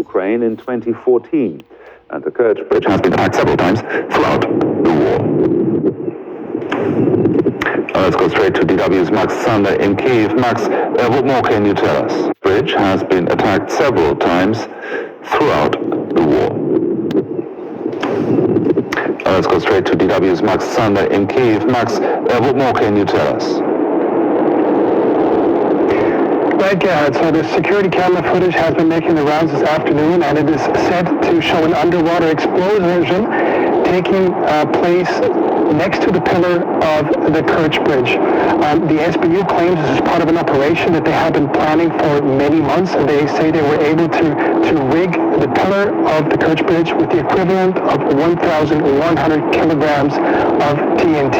Ukraine in 2014. And the Kerch Bridge has been attacked several times throughout the war. Let's go straight to DW's Max Sander in Kyiv. Max, what more can you tell us? Bridge has been attacked several times throughout the war. Let's go straight to DW's Max Sander in Kyiv. Max, what more can you tell us? Right, Gerhard. So the security camera footage has been making the rounds this afternoon, and it is said to show an underwater explosion taking place next to the pillar of the Kerch Bridge. The SBU claims this is part of an operation that they have been planning for many months, and they say they were able to rig the pillar of the Kerch Bridge with the equivalent of 1,100 kilograms of TNT.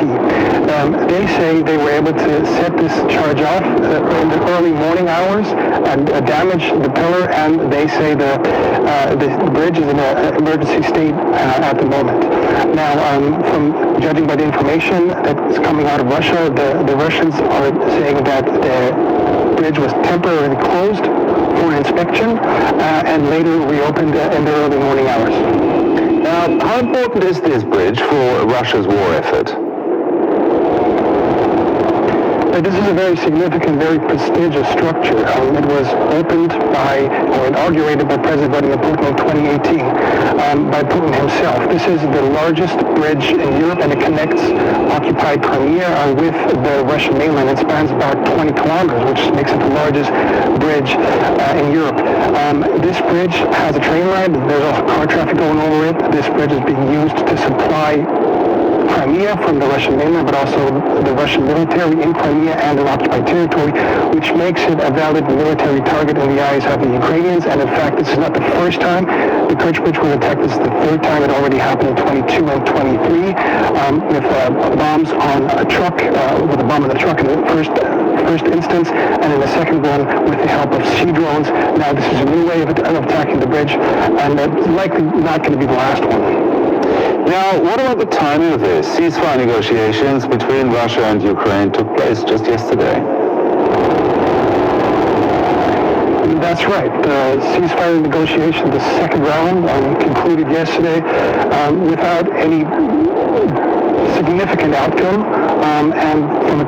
They say they were able to set this charge off in the early morning hours and damage the pillar, and they say the bridge is in an emergency state at the moment. Now, from judging by the information that's coming out of Russia, the Russians are saying that the bridge was temporarily closed for inspection and later reopened in the early morning hours. Now, how important is this bridge for Russia's war effort? This is a very significant, very prestigious structure. It was opened or inaugurated by President Vladimir Putin in 2018 by Putin himself. This is the largest bridge in Europe, and it connects occupied Crimea with the Russian mainland. It spans about 20 kilometers, which makes it the largest bridge in Europe. This bridge has a train line. There's also car traffic going over it. This bridge is being used to supply Crimea from the Russian mainland, but also the Russian military in Crimea and in occupied territory, which makes it a valid military target in the eyes of the Ukrainians. And in fact, this is not the first time the Kerch Bridge was attacked. This is the third time. It already happened in 22 and 23 with bombs on a truck, with a bomb on the truck in the first instance, and in the second one with the help of sea drones. Now, this is a new way of attacking the bridge, and likely not going to be the last one. Now, what about the timing of this? Ceasefire negotiations between Russia and Ukraine took place just yesterday. That's right. The ceasefire negotiation, the second round, concluded yesterday without any significant outcome, and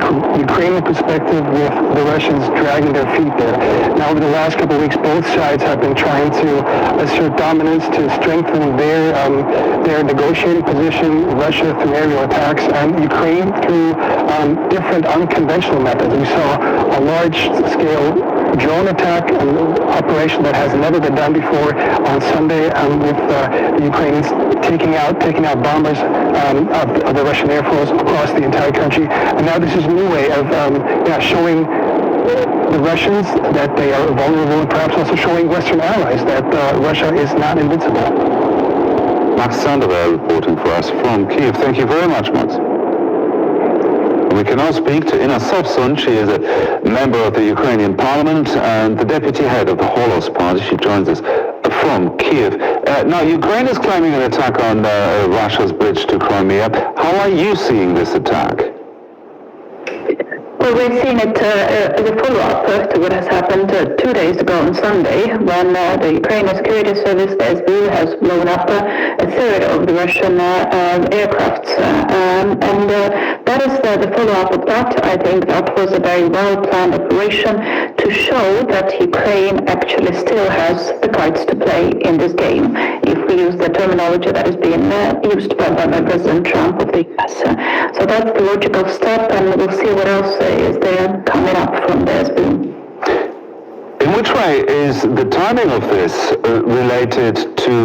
from a Ukrainian perspective, with the Russians dragging their feet there. Now, over the last couple of weeks, both sides have been trying to assert dominance, to strengthen their negotiating position, Russia through aerial attacks, and Ukraine through different unconventional methods. We saw a large-scale drone attack, an operation that has never been done before on Sunday, with the Ukrainians taking out bombers of the Russian Air Force across the entire country. And now this is a new way of showing the Russians that they are vulnerable, and perhaps also showing Western allies that Russia is not invincible. Max Sander reporting for us from Kyiv. Thank you very much, Max. We can now speak to Inna Sovsun. She is a member of the Ukrainian parliament and the deputy head of the Holos party. She joins us from Kyiv. Now, Ukraine is claiming an attack on Russia's bridge to Crimea. How are you seeing this attack? Well, we've seen it as a follow-up to what has happened 2 days ago on Sunday, when the Ukrainian security service, the SBU, has blown up a third of the Russian aircrafts. And that is the follow-up of that. I think that was a very well-planned operation to show that Ukraine actually still has the cards to play in this game, if we use the terminology that is being used by President Trump of the US. So that's the logical step, and we'll see what else is there coming up from the SBU. In which way is the timing of this related to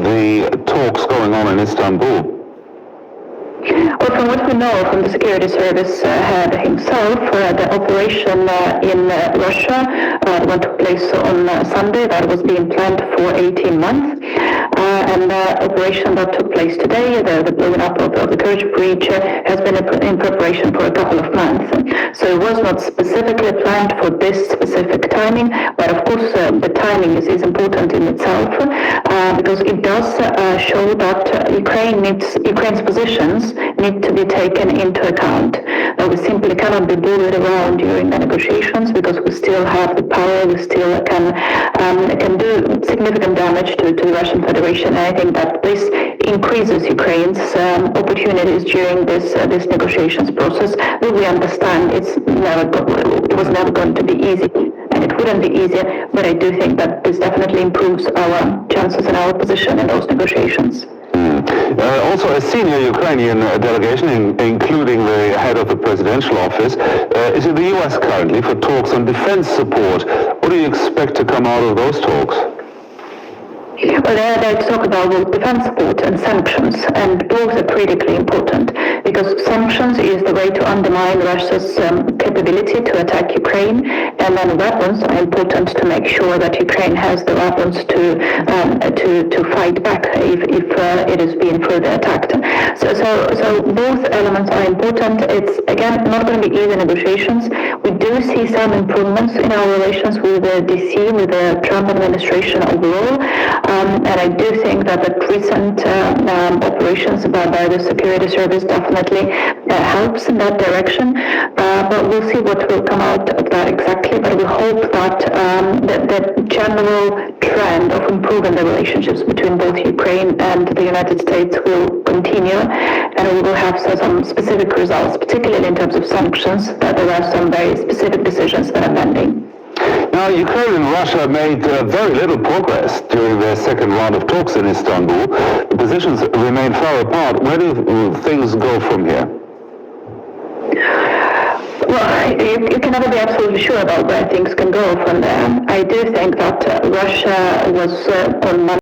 the talks going on in Istanbul? Well, from what we know from the security service head himself, the operation in Russia, the one took place on Sunday, that was being planned for 18 months. And the operation that took place today, the blowing up of the Kerch Bridge, has been in preparation for a couple of months. So it was not specifically planned for this specific timing, but of course the timing is important in itself. because it does show that Ukraine's positions need to be taken into account. We simply cannot be bullied around during the negotiations because we still have the power, we still can do significant damage to the Russian Federation. And I think that this increases Ukraine's opportunities during this negotiations process. But we understand it was never going to be easy, and it wouldn't be easy. But I do think that this definitely improves our chances and our position in those negotiations. Also, a senior Ukrainian delegation, including the head of the presidential office, is in the U.S. currently for talks on defense support. What do you expect to come out of those talks? Well, they talk about both defense support and sanctions, and both are critically important because sanctions is the way to undermine Russia's capability to attack Ukraine, and then weapons are important to make sure that Ukraine has the weapons to fight back if it is being further attacked. So both elements are important. It's again not going to be easy negotiations. We do see some improvements in our relations with the DC, with the Trump administration overall. And I do think that the recent operations by the security service definitely helps in that direction. But we'll see what will come out of that exactly. But we hope that the general trend of improving the relationships between both Ukraine and the United States will continue, and we will have some specific results, particularly in terms of sanctions, that there are some very specific decisions that are pending. Now, Ukraine and Russia made very little progress during their second round of talks in Istanbul. The positions remain far apart. Where do things go from here? Well, you can never be absolutely sure about where things can go from there. I do think that Russia was on Monday